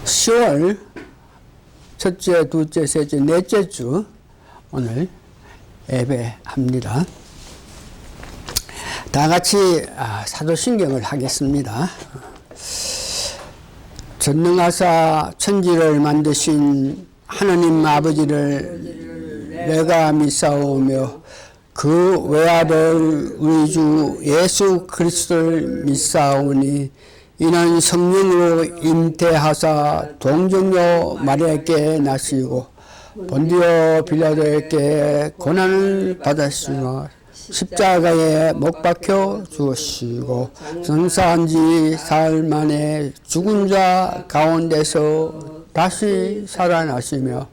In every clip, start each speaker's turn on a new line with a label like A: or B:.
A: 10월 첫째, 둘째, 셋째, 넷째 주 오늘 예배합니다. 다 같이 사도신경을 하겠습니다. 전능하사 천지를 만드신 하느님 아버지를 내가 믿사오며 그 외아들 우리 주 예수 그리스도를 믿사오니 이는 성령으로 잉태하사 동정녀 마리아에게 나시고 본디오 빌라도에게 고난을 받으시며 십자가에 못 박혀 죽으시고 전사한 지 사흘 만에 죽은 자 가운데서 다시 살아나시며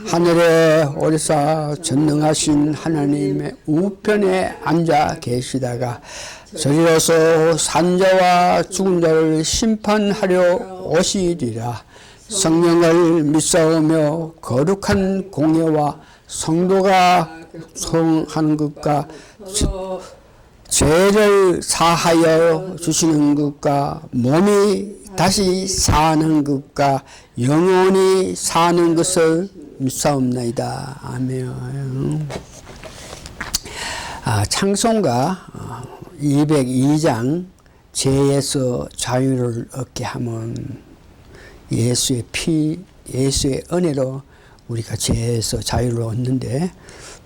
A: 하늘에 오르사 전능하신 하나님의 우편에 앉아 계시다가 저리로서 산자와 죽은 자를 심판하려 오시리라. 성령을 믿사오며 거룩한 공예와 성도가 성하는 것과 죄를 사하여 주시는 것과 몸이 다시 사는 것과 영원히 사는 것을 믿사옵나이다. 아멘. 찬송가 202장 죄에서 자유를 얻게 하면 예수의 피, 예수의 은혜로 우리가 죄에서 자유를 얻는데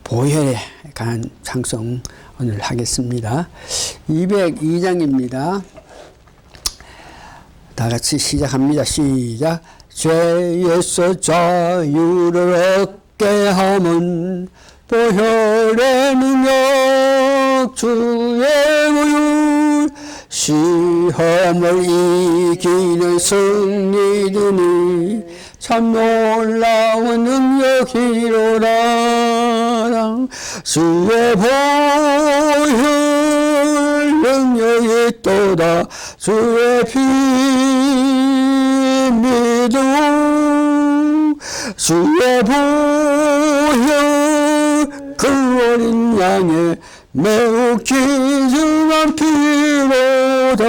A: 보혈에 관한 찬송 오늘 하겠습니다. 202장입니다. 다 같이 시작합니다. 시작. 죄에서 자유를 얻게 하면 보혈의 능력 주의 구유 시험을 이기는 승리되니 참 놀라운 능력이로라. 주의 보혈 능력이 있도다. 주의 피 믿음 주의 보혈 그 어린 양의 매우 귀중한 피로다.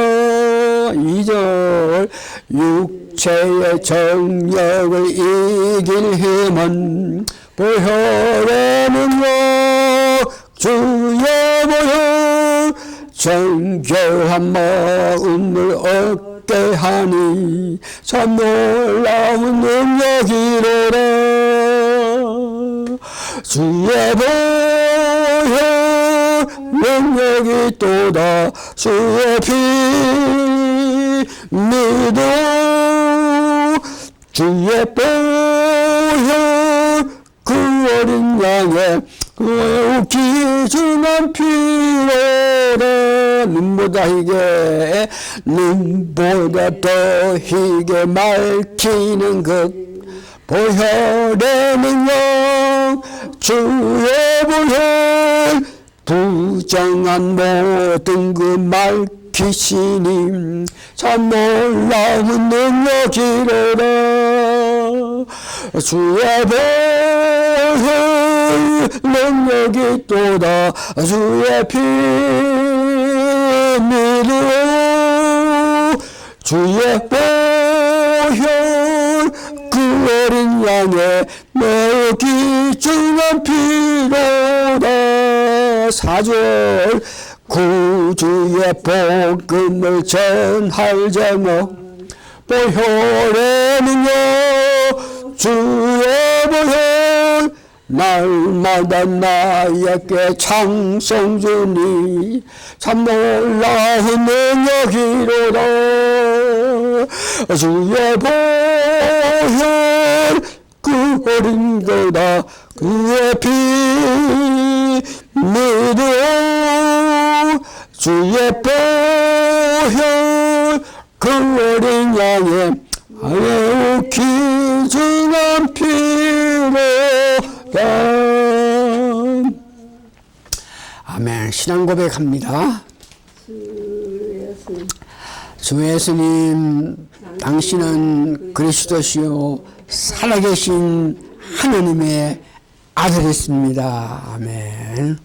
A: 2절 육체의 정력을 이길 힘은 보혈의 능력 주의 보혈 정결한 마음을 얻게 하니 참 놀라운 능력이로라. 주의 보혈 능력이 있도다. 주의 피 믿음 주의 보혈 그 어린 양의 그 귀중한 피로라. 눈보다 희게 눈보다 더 희게 맑히는 것 보혈의 능력 주의 보혈 부정한 모든 그 맑히시니 참 놀라운 능력이로라. 주의 보혈 능력이 있도다. 주의 피 믿음 주의 보혈 그 어린 양의 매우 귀중한 피로다. 4절 구주의 복음을 전할 제목 보혈의 능력 주의 보혈 날마다 나에게 찬송 주니 참 놀라운 능력이로다. 주의 보혈 그 어린 거다. 그의 피 믿음 주의 보혈 그 어린 양의 매우 귀중한 피로다. 아멘. 신앙 고백합니다. 주 예수님 당신은 그리스도시요 살아계신 하나님의 아들이십니다. 아멘.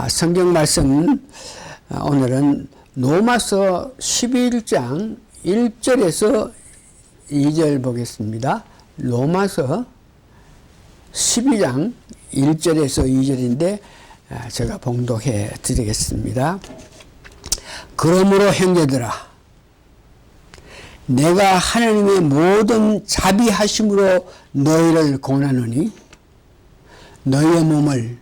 A: 성경 말씀 오늘은 로마서 11장 1절에서 2절 보겠습니다. 로마서 12장 1절에서 2절인데 제가 봉독해 드리겠습니다. 그러므로 형제들아, 내가 하나님의 모든 자비하심으로 너희를 권하노니 너희의 몸을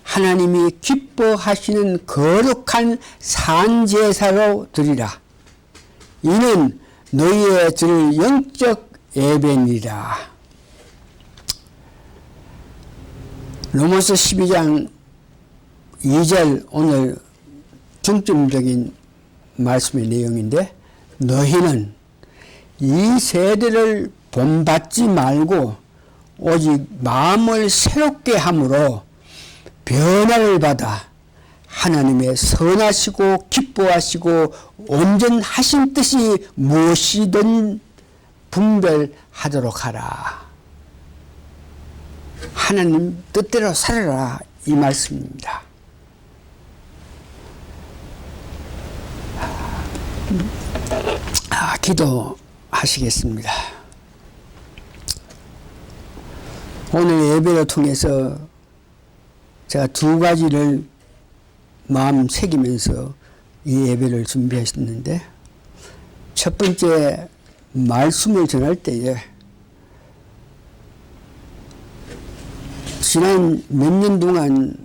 A: 하나님이 기뻐하시는 거룩한 산제사로 드리라. 이는 너희의 드릴 영적 예배니라. 로마서 12장 2절 오늘 중점적인 말씀의 내용인데, 너희는 이 세대를 본받지 말고 오직 마음을 새롭게 함으로 변화를 받아 하나님의 선하시고 기뻐하시고 온전하신 뜻이 무엇이든 분별하도록 하라. 하나님 뜻대로 살아라, 이 말씀입니다. 기도하시겠습니다. 오늘 예배를 통해서 제가 두 가지를 마음 새기면서 이 예배를 준비했는데, 첫 번째, 말씀을 전할 때에 지난 몇 년 동안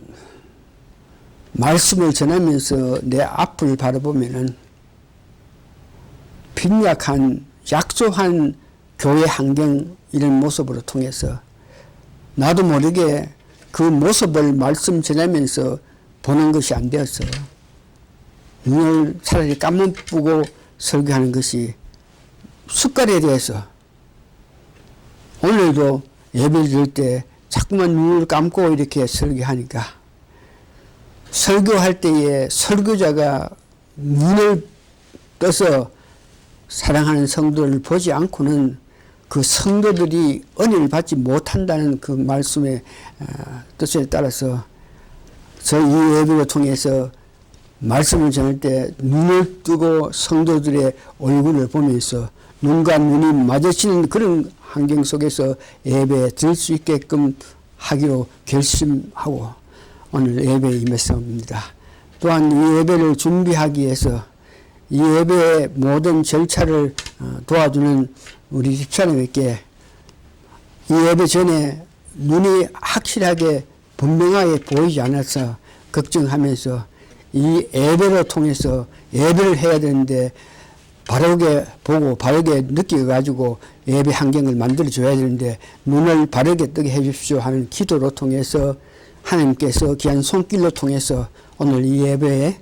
A: 말씀을 전하면서 내 앞을 바라보면은 빈약한 약소한 교회 환경, 이런 모습으로 통해서 나도 모르게 그 모습을 말씀 전하면서 보는 것이 안 되었어요. 눈을 차라리 감아보고 설교하는 것이 습관에 대해서 오늘도 예배 드릴 때 자꾸만 눈을 감고 이렇게 설교하니까, 설교할 때에 설교자가 눈을 떠서 사랑하는 성도를 보지 않고는 그 성도들이 은혜를 받지 못한다는 그 말씀의 뜻에 따라서 저희 이 예배를 통해서 말씀을 전할 때 눈을 뜨고 성도들의 얼굴을 보면서 눈과 눈이 마주치는 그런 환경 속에서 예배 드릴 수 있게끔 하기로 결심하고 오늘 예배에 임했습니다. 또한 이 예배를 준비하기 위해서 이 예배의 모든 절차를 도와주는 우리 집사님에게 이 예배 전에 눈이 확실하게 분명하게 보이지 않아서 걱정하면서 이 예배를 통해서 예배를 해야 되는데 바르게 보고 바르게 느껴가지고 예배 환경을 만들어줘야 되는데 눈을 바르게 뜨게 해주십시오 하는 기도로 통해서 하나님께서 귀한 손길로 통해서 오늘 이 예배에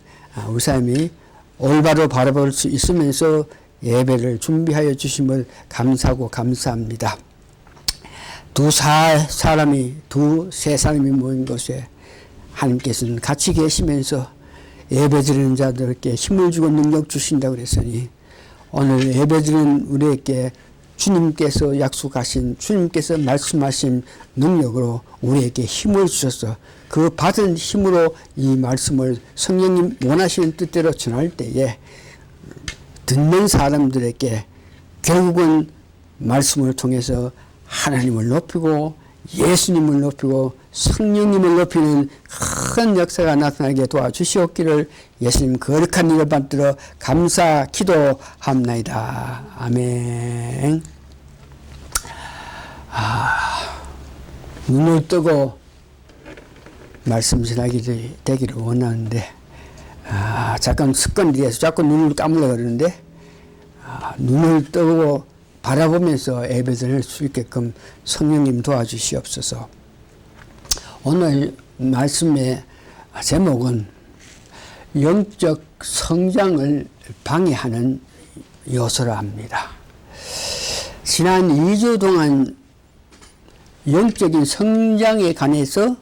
A: 우리 삶이 올바로 바라볼 수 있으면서 예배를 준비하여 주심을 감사하고 감사합니다. 두세 사람이 모인 곳에 하나님께서는 같이 계시면서 예배 드리는 자들에게 힘을 주고 능력 주신다고 그랬으니 오늘 예배 드리는 우리에게 주님께서 약속하신, 주님께서 말씀하신 능력으로 우리에게 힘을 주셔서 그 받은 힘으로 이 말씀을 성령님 원하시는 뜻대로 전할 때에 듣는 사람들에게 결국은 말씀을 통해서 하나님을 높이고 예수님을 높이고 성령님을 높이는 큰 역사가 나타나게 도와주시옵기를 예수님 거룩한 일을 받들어 감사 기도합나이다. 아멘. 눈을 뜨고 말씀 전하기 되기를 원하는데 잠깐 습관이 돼서 자꾸 눈을 감으려고 그러는데 눈을 뜨고 바라보면서 예배 드릴 수 있게끔 성령님 도와주시옵소서. 오늘 말씀의 제목은 영적 성장을 방해하는 요소라 합니다. 지난 2주 동안 영적인 성장에 관해서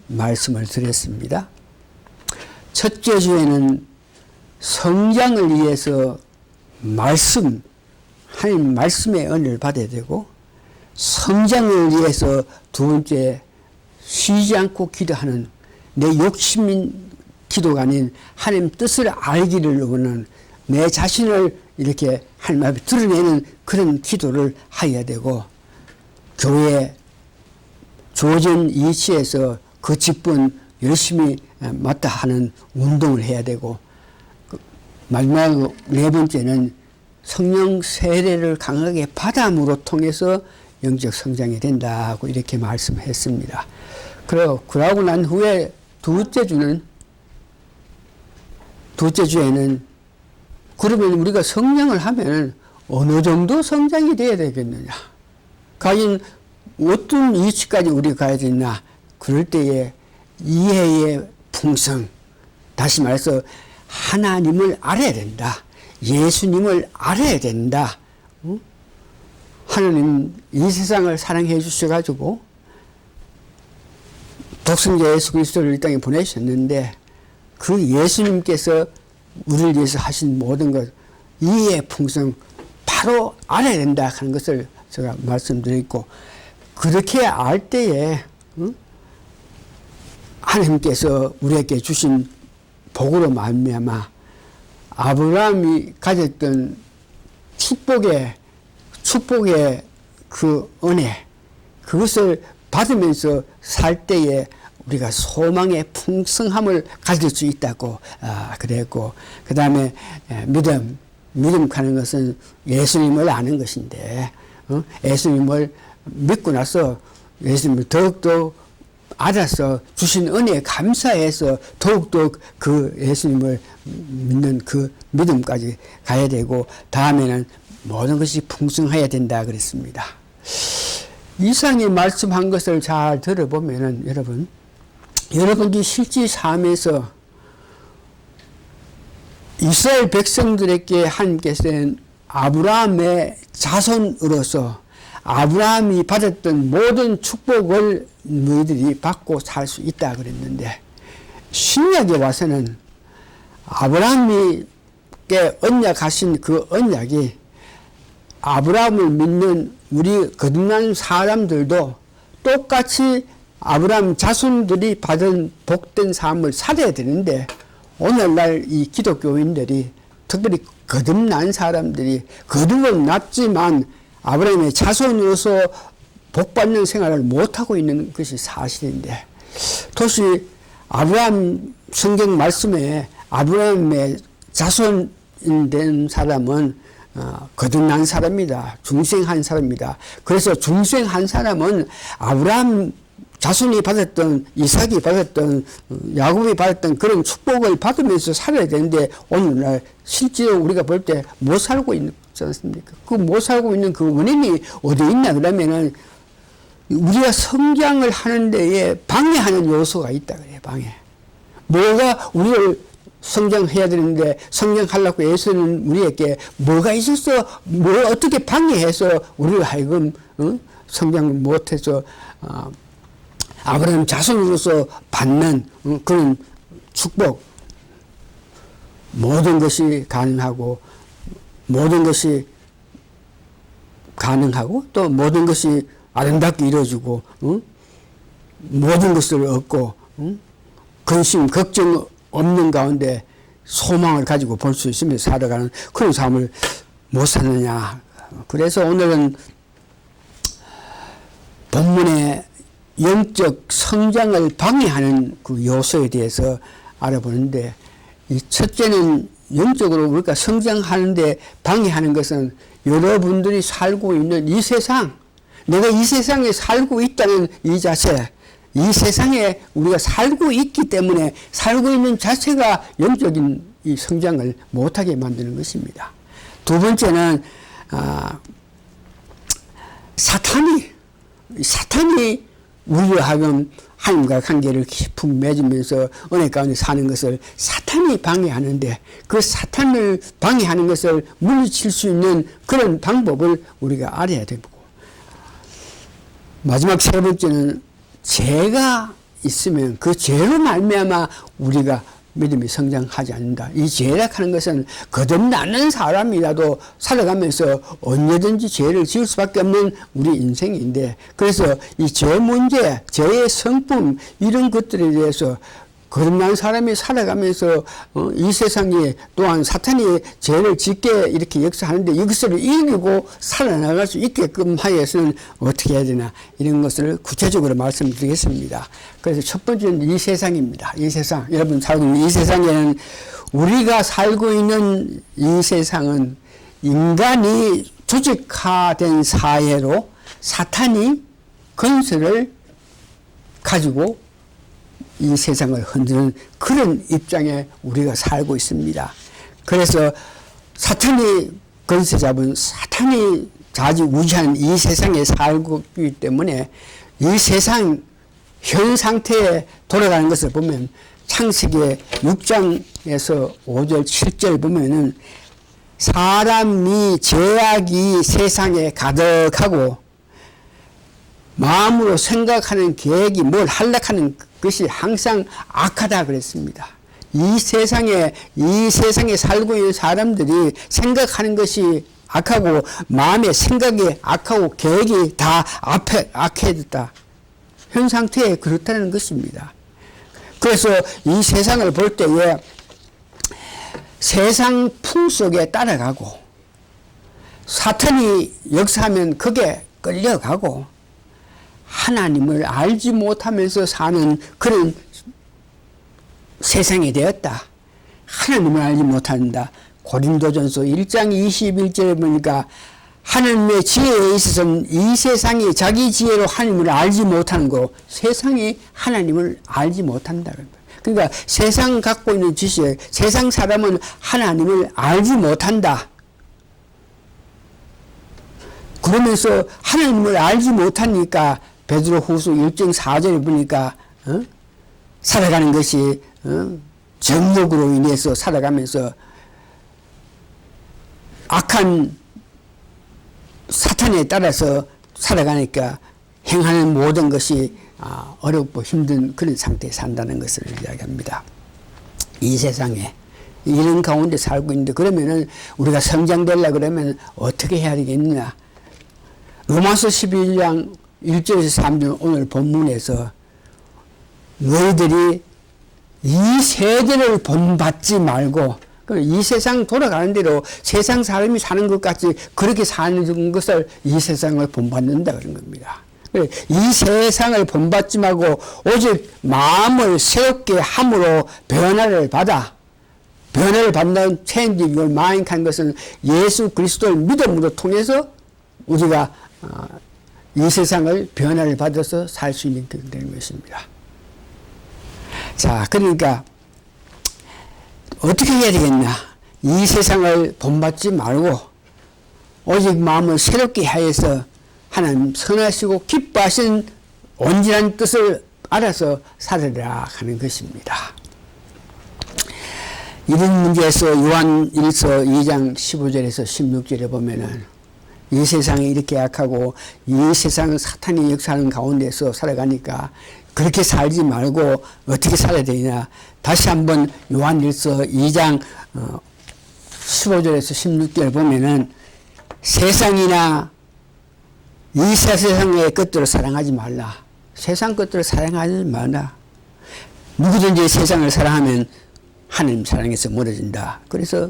A: 말씀을 드렸습니다. 첫째 주에는 성장을 위해서 하나님 말씀의 은혜를 받아야 되고, 성장을 위해서 두 번째 쉬지 않고 기도하는 내 욕심인 기도가 아닌 하나님 뜻을 알기를 원하는 내 자신을 이렇게 하나님 앞에 드러내는 그런 기도를 해야 되고, 교회 주어진 이치에서 그 직분 열심히 맡아 하는 운동을 해야 되고, 마지막 네 번째는 성령 세례를 강하게 받음으로 통해서 영적 성장이 된다고 이렇게 말씀했습니다. 그러고 난 후에 둘째 주에는 그러면 우리가 성령을 하면 어느 정도 성장이 돼야 되겠느냐? 과연 어떤 이치까지 우리가 가야 되나? 그럴 때에 이해의 풍성, 다시 말해서 하나님을 알아야 된다. 예수님을 알아야 된다. 하나님 이 세상을 사랑해 주셔가지고 독생자 예수 그리스도를 이 땅에 보내셨는데, 그 예수님께서 우리를 위해서 하신 모든 것, 이해의 풍성 바로 알아야 된다 하는 것을 제가 말씀드렸고, 그렇게 알 때에 하나님께서 우리에게 주신 복으로 말미암아 아브라함이 가졌던 축복의 그 은혜, 그것을 받으면서 살 때에 우리가 소망의 풍성함을 가질 수 있다고 그랬고, 그 다음에 믿음 하는 것은 예수님을 아는 것인데, 예수님을 믿고 나서 예수님을 더욱더 알아서 주신 은혜에 감사해서 더욱더 그 예수님을 믿는 그 믿음까지 가야 되고, 다음에는 모든 것이 풍성해야 된다 그랬습니다. 이상이 말씀한 것을 잘 들어보면은 여러분이 실제 삶에서 이스라엘 백성들에게 하나님께서는 아브라함의 자손으로서 아브라함이 받았던 모든 축복을 너희들이 받고 살 수 있다 그랬는데, 신약에 와서는 아브라함께 언약하신 그 언약이 아브라함을 믿는 우리 거듭난 사람들도 똑같이 아브라함 자손들이 받은 복된 삶을 살아야 되는데, 오늘날 이 기독교인들이, 특별히 거듭난 사람들이 거듭났지만 아브라함의 자손으로서 복받는 생활을 못하고 있는 것이 사실인데, 도시 아브라함 성경 말씀에 아브라함의 자손 된 사람은 거듭난 사람이다. 중생한 사람이다. 그래서 중생한 사람은 아브라함 자손이 받았던, 이삭이 받았던, 야곱이 받았던 그런 축복을 받으면서 살아야 되는데, 오늘날 실제로 우리가 볼 때 못 살고 있지 않습니까? 그 못 살고 있는 그 원인이 어디 있나 그러면은 우리가 성장을 하는 데에 방해하는 요소가 있다 그래요. 방해. 뭐가 우리를 성장해야 되는데 성장하려고 애쓰는 우리에게 뭐가 있었어? 뭘 어떻게 방해해서 우리를 하여금 성장을 못해서 아브라함 자손으로서 받는 그런 축복, 모든 것이 가능하고 또 모든 것이 아름답게 이루어지고 모든 것을 얻고 근심 걱정 없는 가운데 소망을 가지고 볼 수 있으면서 살아가는 그런 삶을 못 사느냐. 그래서 오늘은 본문의 영적 성장을 방해하는 그 요소에 대해서 알아보는데, 이 첫째는 영적으로 우리가 성장하는데 방해하는 것은 여러분들이 살고 있는 이 세상, 내가 이 세상에 살고 있다는 이 자체, 이 세상에 우리가 살고 있기 때문에 살고 있는 자체가 영적인 이 성장을 못하게 만드는 것입니다. 두 번째는 사탄이 우리로 하여금 하나님과 관계를 깊이 맺으면서 은혜 가운데 사는 것을 사탄이 방해하는데, 그 사탄을 방해하는 것을 물리칠 수 있는 그런 방법을 우리가 알아야 되고, 마지막 세 번째는 죄가 있으면 그 죄로 말미암아 우리가 믿음이 성장하지 않는다. 이 죄라는 것은 거듭나는 사람이라도 살아가면서 언제든지 죄를 지을 수밖에 없는 우리 인생인데, 그래서 이 죄 문제, 죄의 성품, 이런 것들에 대해서 거듭난 사람이 살아가면서 이 세상에 또한 사탄이 죄를 짓게 이렇게 역사하는데 이것을 이기고 살아나갈 수 있게끔 하여서는 어떻게 해야 되나 이런 것을 구체적으로 말씀드리겠습니다. 그래서 첫 번째는 이 세상입니다. 이 세상. 여러분 살고 있는 이 세상에는 우리가 살고 있는 이 세상은 인간이 조직화된 사회로 사탄이 건설을 가지고 이 세상을 흔드는 그런 입장에 우리가 살고 있습니다. 그래서 사탄이 건설 잡은 사탄이 좌지우지하는 이 세상에 살고 있기 때문에 이 세상 현 상태에 돌아가는 것을 보면 창세기 6장에서 5절 7절 보면은 사람이 죄악이 세상에 가득하고 마음으로 생각하는 계획이 뭘 하려하는 것이 항상 악하다 그랬습니다. 이 세상에 살고 있는 사람들이 생각하는 것이 악하고 마음의 생각이 악하고 계획이 다 악해졌다. 현 상태에 그렇다는 것입니다. 그래서 이 세상을 볼 때에 세상 풍속에 따라가고 사탄이 역사하면 그게 끌려가고 하나님을 알지 못하면서 사는 그런 세상이 되었다. 하나님을 알지 못한다. 고린도전서 1장 21절에 보니까 하나님의 지혜에 있어서는 이 세상이 자기 지혜로 하나님을 알지 못하는 거, 세상이 하나님을 알지 못한다. 그러니까 세상 갖고 있는 지식, 세상 사람은 하나님을 알지 못한다. 그러면서 하나님을 알지 못하니까 베드로후서 1장 4절에 보니까 살아가는 것이 정욕으로 인해서 살아가면서 악한 사탄에 따라서 살아가니까 행하는 모든 것이 어렵고 힘든 그런 상태에 산다는 것을 이야기합니다. 이 세상에 이런 가운데 살고 있는데 그러면은 우리가 성장되려고 그러면 어떻게 해야 되겠느냐. 로마서 11장 1절에서 3절 오늘 본문에서 너희들이 이 세대를 본받지 말고 이 세상 돌아가는 대로 세상 사람이 사는 것 같이 그렇게 사는 것을 이 세상을 본받는다 그런 겁니다. 이 세상을 본받지 말고 오직 마음을 새롭게 함으로 변화를 받는 changing your mind 한 것은 예수 그리스도를 믿음으로 통해서 우리가 이 세상을 변화를 받아서 살 수 있는 되는 것입니다. 자, 그러니까 어떻게 해야 되겠냐? 이 세상을 본받지 말고 오직 마음을 새롭게 하여서 하나님 선하시고 기뻐하신 온전한 뜻을 알아서 살으라 하는 것입니다. 이런 문제에서 요한 1서 2장 15절에서 16절에 보면은 이 세상이 이렇게 약하고 이 세상은 사탄이 역사하는 가운데서 살아가니까 그렇게 살지 말고 어떻게 살아야 되냐. 다시 한번 요한 1서 2장 15절에서 16절 보면은 세상이나 이 세상의 것들을 사랑하지 말라. 세상 것들을 사랑하지 말라. 누구든지 세상을 사랑하면 하나님 사랑에서 멀어진다. 그래서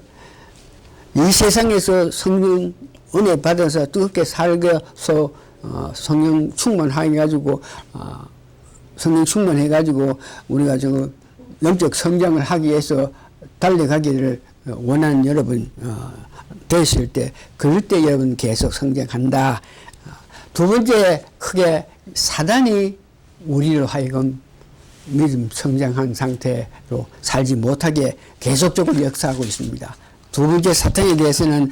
A: 이 세상에서 성령 은혜 받아서 뜨겁게 살아서 성령 충만해가지고 성령 충만해가지고 우리가 저 영적 성장을 하기 위해서 달려가기를 원하는 여러분 되실 때 그럴 때 여러분 계속 성장한다. 두 번째 크게 사단이 우리로 하여금 믿음 성장한 상태로 살지 못하게 계속적으로 역사하고 있습니다. 두 번째 사탄에 대해서는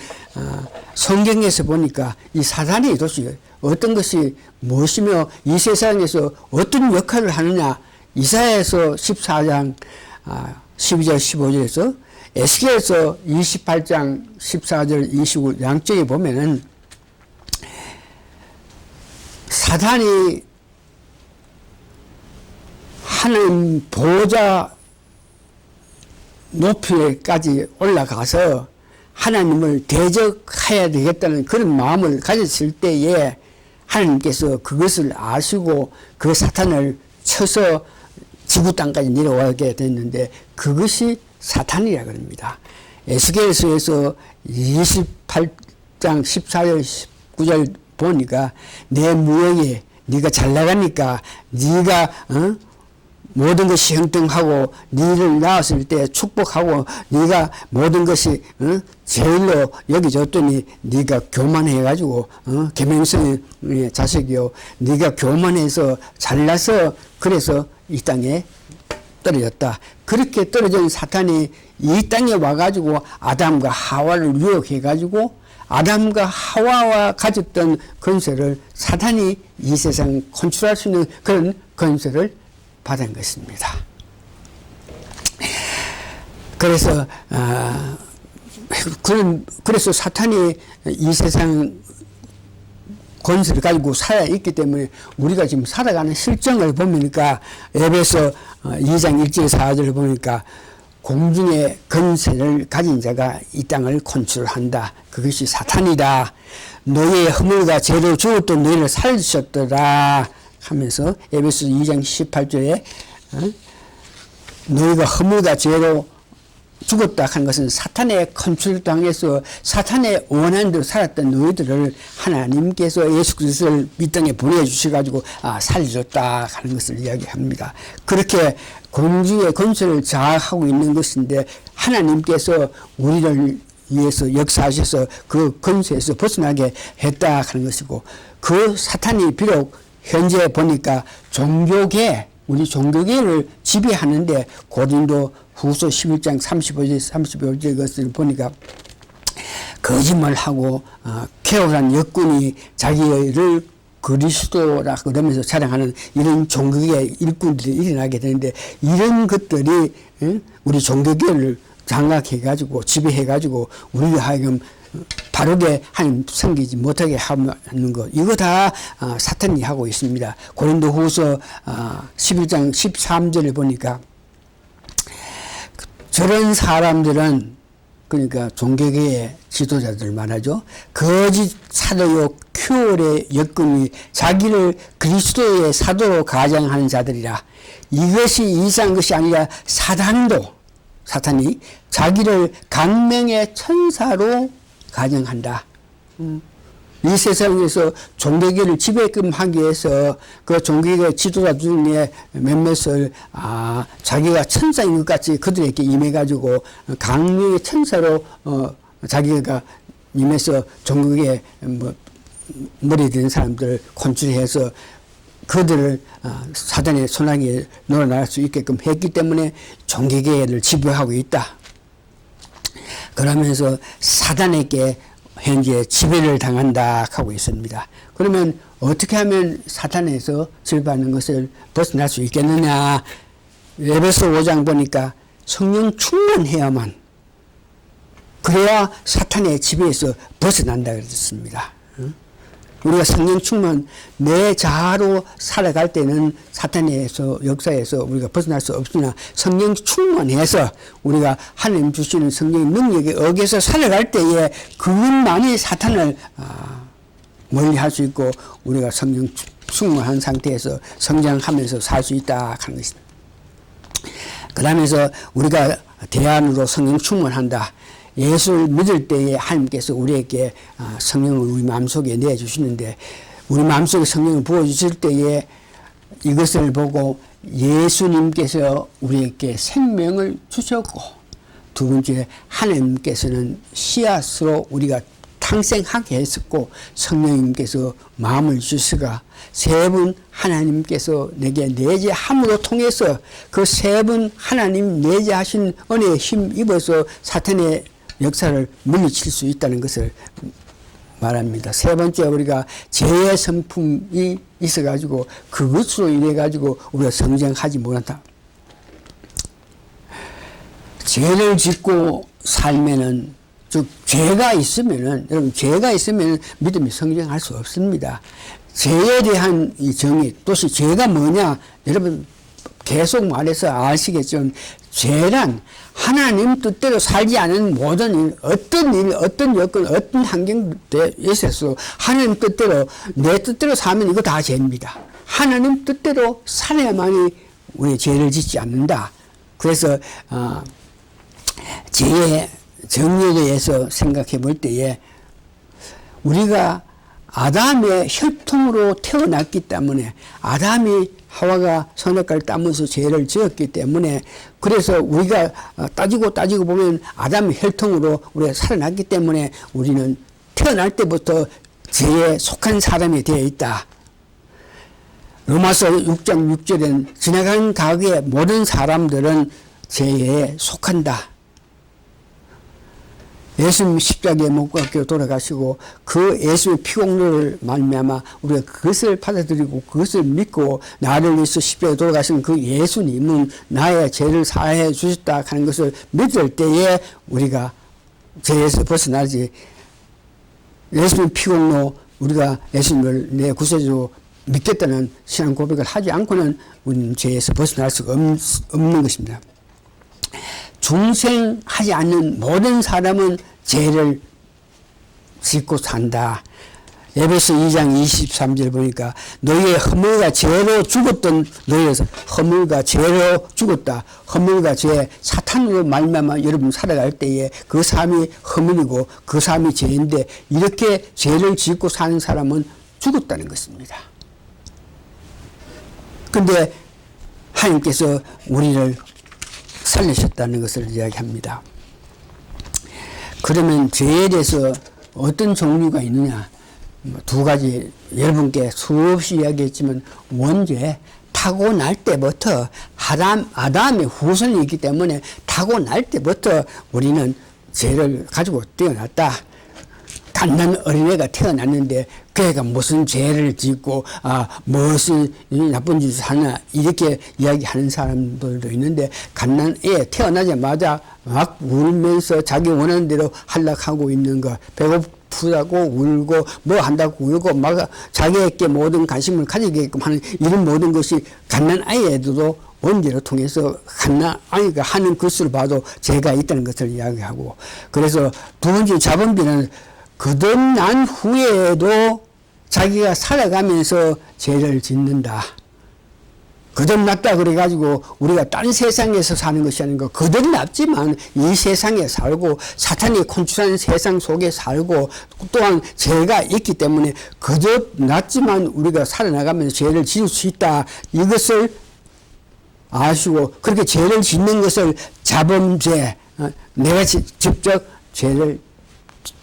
A: 성경에서 보니까 이 사탄이 도대체 어떤 것이 무엇이며 이 세상에서 어떤 역할을 하느냐. 이사야에서 14장 12절 15절에서 에스겔에서 28장 14절 25 양쪽에 보면은 사탄이 하나님 보좌 높이까지 올라가서 하나님을 대적해야 되겠다는 그런 마음을 가졌을 때에 하나님께서 그것을 아시고 그 사탄을 쳐서 지구 땅까지 내려오게 됐는데 그것이 사탄이라 그럽니다. 에스겔서에서 28장 14절 19절 보니까 내 무역에 네가 잘 나가니까 네가 모든 것이 형통하고 네를 낳았을 때 축복하고 네가 모든 것이 제일로 여기줬더니 네가 교만해가지고 계명성의 자식이요 네가 교만해서 잘나서 그래서 이 땅에 떨어졌다. 그렇게 떨어진 사탄이 이 땅에 와가지고 아담과 하와를 유혹해가지고 아담과 하와와 가졌던 권세를 사탄이 이 세상 컨트롤할 수 있는 그런 권세를 받은 것입니다. 그래서 그래서 사탄이 이 세상 권세를 가지고 살아 있기 때문에 우리가 지금 살아가는 실정을 보니까 에베소 2장 1절 4절을 보니까 공중의 권세를 가진 자가 이 땅을 컨트롤한다. 그것이 사탄이다. 너희의 허물과 죄로 죽었던 너희를 살리셨더라 하면서 에베소 2장 18절에 너희가 허물과 죄로 죽었다 하는 것은 사탄의 컨트롤 당해서 사탄의 원하는 대로 살았던 너희들을 하나님께서 예수 그리스도를 이 땅에 보내주셔가지고 살려줬다 하는 것을 이야기합니다. 그렇게 공중의 권세를 장악하고 있는 것인데 하나님께서 우리를 위해서 역사하셔서 그 권세에서 벗어나게 했다 하는 것이고 그 사탄이 비록 현재 보니까 종교계 우리 종교계를 지배하는데 고린도 후서 11장 35절 35절 것을 보니까 거짓말하고 쾌활한 역군이 자기를 그리스도라 그러면서 자랑하는 이런 종교계 일꾼들이 일어나게 되는데 이런 것들이 우리 종교계를 장악해가지고 지배해가지고 우리가 하여금 바르게 하나님 섬기지 못하게 하는 것 이거 다 사탄이 하고 있습니다. 고린도 후서 11장 13절에 보니까 저런 사람들은 그러니까 종교계의 지도자들 말하죠. 거짓 사도요 큐얼의 역금이 자기를 그리스도의 사도로 가장하는 자들이라. 이것이 이상한 것이 아니라 사탄이 자기를 강명의 천사로 가정한다. 이 세상에서 종교계를 지배끔 하기 위해서 그 종교계 지도자 중에 몇몇을 자기가 천사인 것 같이 그들에게 임해가지고 강력의 천사로 자기가 임해서 종교계 머리 든 사람들을 컨트롤해서 그들을 사단의 손아귀에 놀아날 수 있게끔 했기 때문에 종교계를 지배하고 있다. 그러면서 사단에게 현재 지배를 당한다 하고 있습니다. 그러면 어떻게 하면 사탄에서 지배받는 것을 벗어날 수 있겠느냐. 에베소 5장 보니까 성령 충만해야만 그래야 사탄의 지배에서 벗어난다 그랬습니다. 우리가 성령 충만 내 자아로 살아갈 때는 사탄에서 역사에서 우리가 벗어날 수 없으나 성령 충만해서 우리가 하나님 주시는 성령의 능력에 의해서 살아갈 때에 그것만이 사탄을 멀리할 수 있고 우리가 성령 충만한 상태에서 성장하면서 살 수 있다 하는 것입니다. 그러면서 우리가 대안으로 성령 충만한다. 예수를 믿을 때에 하나님께서 우리에게 성령을 우리 마음속에 내주시는데 우리 마음속에 성령을 부어주실 때에 이것을 보고 예수님께서 우리에게 생명을 주셨고 두 번째 하나님께서는 씨앗으로 우리가 탄생하게 했었고 성령님께서 마음을 주시가 세 분 하나님께서 내게 내재함으로 통해서 그 세 분 하나님 내재하신 은혜에 힘입어서 사탄의 역사를 물리칠 수 있다는 것을 말합니다. 세 번째 우리가 죄의 성품이 있어가지고 그것으로 인해가지고 우리가 성장하지 못한다. 죄를 짓고 살면은 즉 죄가 있으면은 여러분 죄가 있으면 믿음이 성장할 수 없습니다. 죄에 대한 이 정의 또시 죄가 뭐냐 여러분 계속 말해서 아시겠지만 죄란 하나님 뜻대로 살지 않은 모든 일, 어떤 여건, 어떤 환경에 있어서 하나님 뜻대로 내 뜻대로 살면 이거 다 죄입니다. 하나님 뜻대로 살아야만이 우리 죄를 짓지 않는다. 그래서 죄의 정리에 대해서 생각해 볼 때에 우리가 아담의 혈통으로 태어났기 때문에 아담이 하와가 선악과를 따면서 죄를 지었기 때문에 그래서 우리가 따지고 보면 아담의 혈통으로 우리가 살아났기 때문에 우리는 태어날 때부터 죄에 속한 사람이 되어 있다. 로마서 6장 6절엔 지나간 가게의 모든 사람들은 죄에 속한다. 예수님 십자가에 못 박혀 돌아가시고 그 예수의 피공로를 말미암아 우리가 그것을 받아들이고 그것을 믿고 나를 위해서 십자가에 돌아가신 그 예수님은 나의 죄를 사해 주셨다 하는 것을 믿을 때에 우리가 죄에서 벗어나지. 예수님 피공로 우리가 예수님을 내 구세주로 믿겠다는 신앙 고백을 하지 않고는 우리는 죄에서 벗어날 수가 없는 것입니다. 중생하지 않는 모든 사람은 죄를 짓고 산다. 에베소 2장 23절 보니까 너희의 허물과 죄로 죽었던 너희의 허물과 죄로 죽었다. 허물과 죄, 사탄으로 말미암아 여러분 살아갈 때에 그 삶이 허물이고 그 삶이 죄인데 이렇게 죄를 짓고 사는 사람은 죽었다는 것입니다. 근데 하나님께서 우리를 살리셨다는 것을 이야기합니다. 그러면 죄에 대해서 어떤 종류가 있느냐? 두 가지 여러분께 수없이 이야기했지만 원죄, 타고날 때부터 아담의 후손이 있기 때문에 타고날 때부터 우리는 죄를 가지고 태어났다. 갓난 어린애가 태어났는데 걔가 무슨 죄를 짓고 무슨 나쁜 짓을 하나 이렇게 이야기하는 사람들도 있는데 갓난 애 태어나자마자 막 울면서 자기 원하는 대로 한락하고 있는 거 배고프다고 울고 뭐 한다고 울고 막 자기에게 모든 관심을 가지게끔 하는 이런 모든 것이 갓난 아이에도 원죄를 통해서 갓난 아이가 하는 것을 봐도 죄가 있다는 것을 이야기하고 그래서 두 번째 자본비는 거듭난 후에도 자기가 살아가면서 죄를 짓는다. 거듭났다 그래가지고 우리가 딴 세상에서 사는 것이 아닌 거 거듭났지만 이 세상에 살고 사탄이 컨트롤하는 세상 속에 살고 또한 죄가 있기 때문에 거듭났지만 우리가 살아나가면서 죄를 지을 수 있다. 이것을 아시고 그렇게 죄를 짓는 것을 자범죄 내가 직접 죄를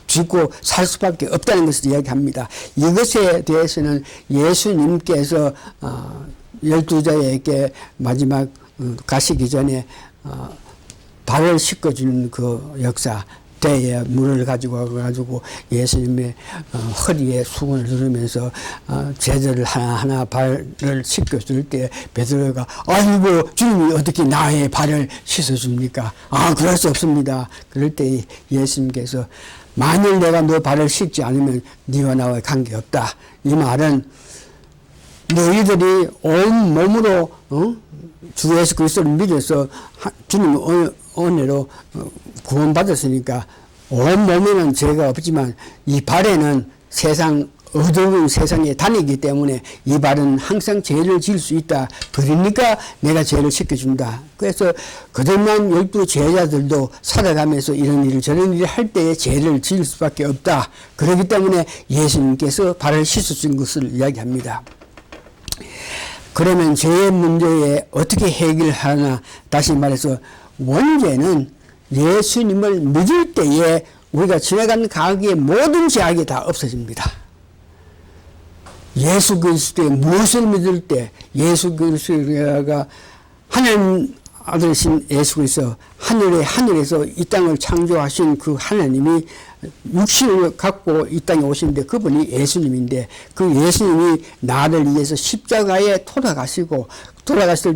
A: 짓고 살 수밖에 없다는 것을 이야기합니다. 이것에 대해서는 예수님께서 12자에게 마지막 가시기 전에 발을 씻겨주는 그 역사 때에 물을 가지고 와가지고 예수님의 허리에 수건을 두르면서 제자를 하나하나 발을 씻겨줄 때 베드로가 아이고 주님이 어떻게 나의 발을 씻어줍니까? 그럴 수 없습니다. 그럴 때 예수님께서 만일 내가 너 발을 씻지 않으면 네와 나와의 관계없다. 이 말은 너희들이 온 몸으로 주 예수 그리스도를 믿어서 주님 은혜로 구원받았으니까 온 몸에는 죄가 없지만 이 발에는 어두운 세상에 다니기 때문에 이 발은 항상 죄를 지을 수 있다. 그러니까 내가 죄를 씻겨준다. 그래서 거듭난 12 제자들도 살아가면서 이런 일을 저런 일을 할 때에 죄를 지을 수밖에 없다. 그렇기 때문에 예수님께서 발을 씻어준 것을 이야기합니다. 그러면 죄의 문제에 어떻게 해결하나? 다시 말해서 원죄는 예수님을 믿을 때에 우리가 지나간 과거의 모든 죄악이 다 없어집니다. 예수 그리스도의 무엇을 믿을 때 예수 그리스도가 하나님 아들이신 예수 그리스도 하늘에서 이 땅을 창조하신 그 하나님이 육신을 갖고 이 땅에 오시는데 그분이 예수님인데 그 예수님이 나를 위해서 십자가에 돌아가실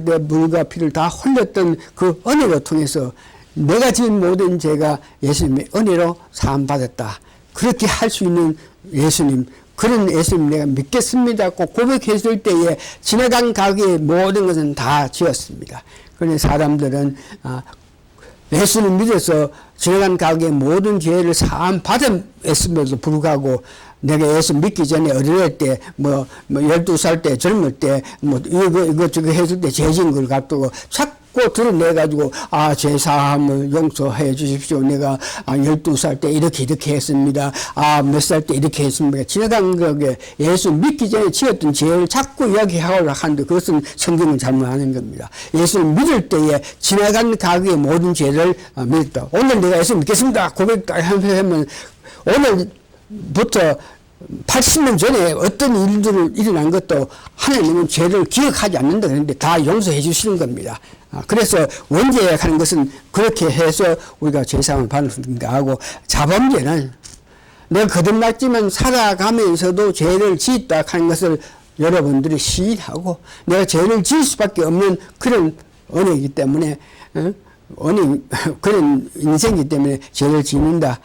A: 때 물과 피를 다 흘렸던 그 은혜를 통해서 내가 지은 모든 죄가 예수님의 은혜로 사함받았다. 그렇게 할 수 있는 예수님, 그런 예수님 내가 믿겠습니다. 꼭 고백했을 때에 지나간 과거의 모든 것은 다 지었습니다. 그런데 사람들은 예수를 믿어서 지나간 가게의 모든 죄를 사함 받았음에도 불구하고 내가 예수 믿기 전에 어릴 때, 12살 때, 젊을 때, 이거, 저거 했을 때 죄진 걸 갖고 자꾸 드러내가지고, 죄 사함을 용서해 주십시오. 내가 12살 때 이렇게 했습니다. 몇 살 때 이렇게 했습니다. 지나간 거에 예수 믿기 전에 지었던 죄를 자꾸 이야기하려고 하는데 그것은 성경은 잘못하는 겁니다. 예수를 믿을 때에 지나간 가게의 모든 죄를 믿었다. 오늘 내가 예수 믿겠습니다. 고백하면 오늘부터 80년 전에 어떤 일들을 일어난 것도 하나님은 죄를 기억하지 않는다 그랬는데 다 용서해 주시는 겁니다. 그래서 원죄하는 것은 그렇게 해서 우리가 죄사함을 받는가 하고, 자범죄는 내가 거듭났지만 살아가면서도 죄를 짓다 하는 것을 여러분들이 시인하고 내가 죄를 지을 수밖에 없는 그런 은혜이기 때문에 그런 인생이기 때문에 죄를 짓는다.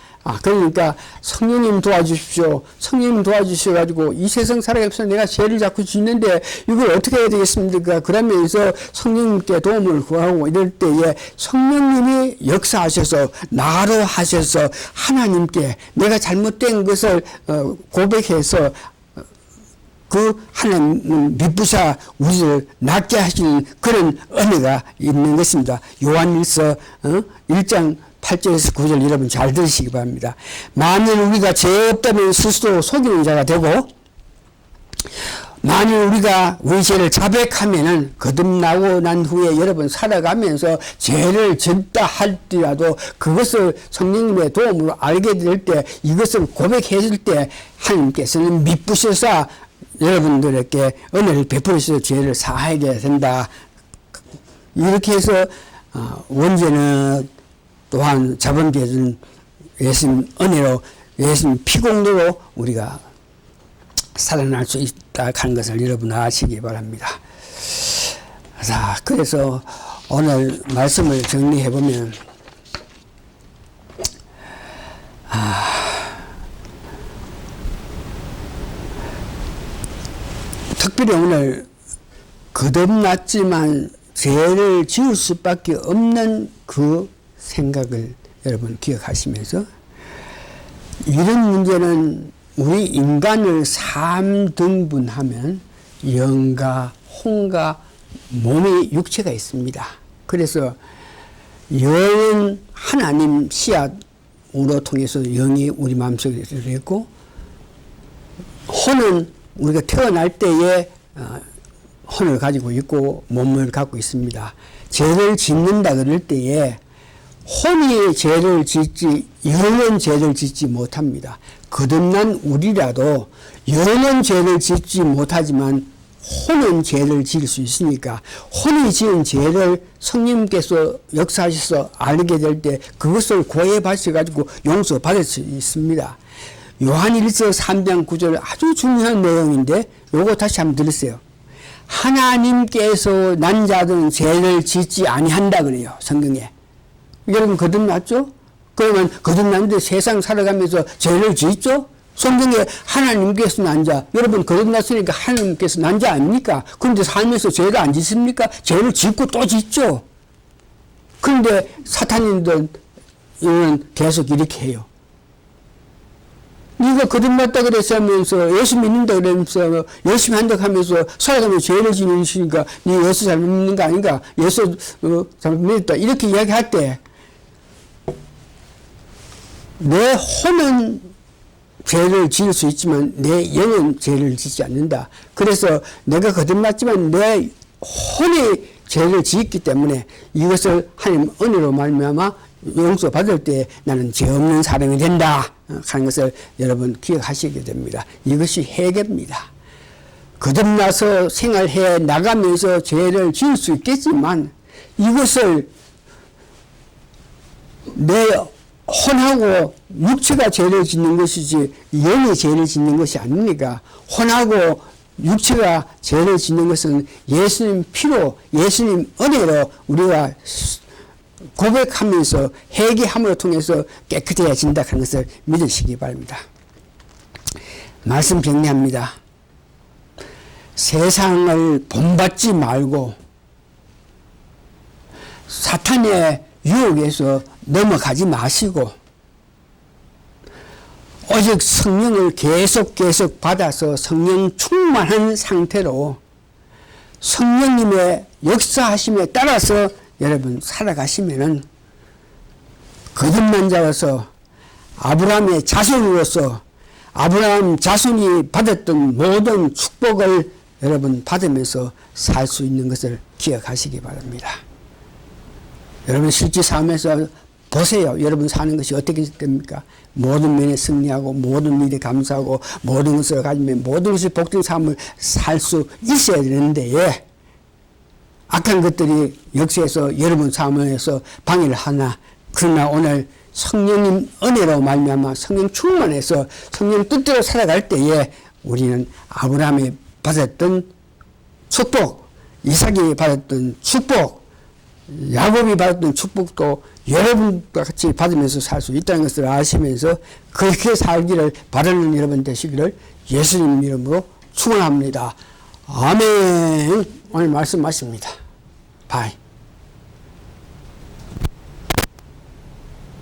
A: 그러니까 성령님 도와주십시오. 성령님 도와주셔가지고 이 세상 살아가면서 내가 죄를 자꾸 짓는데 이걸 어떻게 해야 되겠습니까? 그러면서 성령님께 도움을 구하고 이럴 때에 성령님이 역사하셔서 나로 하셔서 하나님께 내가 잘못된 것을 고백해서 그 하나님은 미쁘사 우리를 낫게 하시는 그런 은혜가 있는 것입니다. 요한일서 1장 8절에서 9절 여러분 잘 들으시기 바랍니다. 만일 우리가 죄 없다면 스스로 속이는 자가 되고, 만일 우리가 우리 죄를 자백하면은 거듭나고 난 후에 여러분 살아가면서 죄를 짓다 할지라도 그것을 성령님의 도움으로 알게 될 때, 이것을 고백했을 때 하나님께서는 미쁘셔서 여러분들에게 은혜를 베풀어서 죄를 사하게 된다. 이렇게 해서 원죄는 또한 자범죄는 예수님 은혜로, 예수님 피공로로 우리가 살아날 수 있다 하는 것을 여러분 아시기 바랍니다. 자, 그래서 오늘 말씀을 정리해 보면, 특별히 오늘 거듭났지만 죄를 지을 수밖에 없는 그 생각을 여러분 기억하시면서, 이런 문제는 우리 인간을 3등분하면 영과 혼과 몸의 육체가 있습니다. 그래서 영은 하나님 씨앗으로 통해서 영이 우리 마음속에 들어있고, 혼은 우리가 태어날 때에 혼을 가지고 있고 몸을 갖고 있습니다. 죄를 짓는다 그럴 때에 혼이 죄를 짓지 영은 죄를 짓지 못합니다. 거듭난 우리라도 영은 죄를 짓지 못하지만 혼은 죄를 지을 수 있으니까 혼이 지은 죄를 성령님께서 역사하셔서 알게 될 때 그것을 고해 받으셔가지고 용서받을 수 있습니다. 요한일서 3장 9절 아주 중요한 내용인데 요거 다시 한번 들으세요. 하나님께서 난 자들은 죄를 짓지 아니한다 그래요, 성경에. 여러분 거듭났죠? 그러면 거듭났는데 세상 살아가면서 죄를 짓죠? 성경에 하나님께서 난 자, 여러분 거듭났으니까 하나님께서 난 자 아닙니까? 그런데 살면서 죄를 안 짓습니까? 죄를 짓고 또 짓죠. 그런데 사탄인들은 계속 이렇게 해요. 네가 거듭났다 그랬으면서 예수 믿는다 그러면서 열심히 한다고 하면서 살아가면서 죄를 지으시니까 네 예수 잘못 믿는 거 아닌가? 예수 잘못 믿었다 이렇게 이야기할 때 내 혼은 죄를 지을 수 있지만 내 영은 죄를 짓지 않는다. 그래서 내가 거듭났지만 내 혼이 죄를 지었기 때문에 이것을 하나님 은혜로 말미암아 용서받을 때 나는 죄 없는 사람이 된다 하는 것을 여러분 기억하시게 됩니다. 이것이 회개입니다. 거듭나서 생활해 나가면서 죄를 지을 수 있겠지만 이것을 내 혼하고 육체가 죄를 짓는 것이지 영이 죄를 짓는 것이 아닙니까? 혼하고 육체가 죄를 짓는 것은 예수님 피로, 예수님 은혜로 우리가 고백하면서 회개함으로 통해서 깨끗해진다 하는 것을 믿으시기 바랍니다. 말씀 정리합니다. 세상을 본받지 말고 사탄의 유혹에서 넘어가지 마시고 오직 성령을 계속 받아서 성령 충만한 상태로 성령님의 역사하심에 따라서 여러분 살아가시면은 거듭난 자로서 아브라함의 자손으로서 아브라함 자손이 받았던 모든 축복을 여러분 받으면서 살 수 있는 것을 기억하시기 바랍니다. 여러분 실제 삶에서 보세요. 여러분 사는 것이 어떻게 됩니까? 모든 면에 승리하고 모든 일에 감사하고 모든 것을 가지면 모든 것이 복된 삶을 살 수 있어야 되는데 악한 것들이 역사에서 여러분 삶에서 방해를 하나 그러나 오늘 성령님 은혜로 말미암아 성령 충만해서 성령 뜻대로 살아갈 때에 우리는 아브라함이 받았던 축복, 이삭이 받았던 축복, 야곱이 받았던 축복도 여러분과 같이 받으면서 살 수 있다는 것을 아시면서 그렇게 살기를 바라는 여러분 되시기를 예수님 이름으로 축원합니다. 아멘. 오늘 말씀 마칩니다. 바이.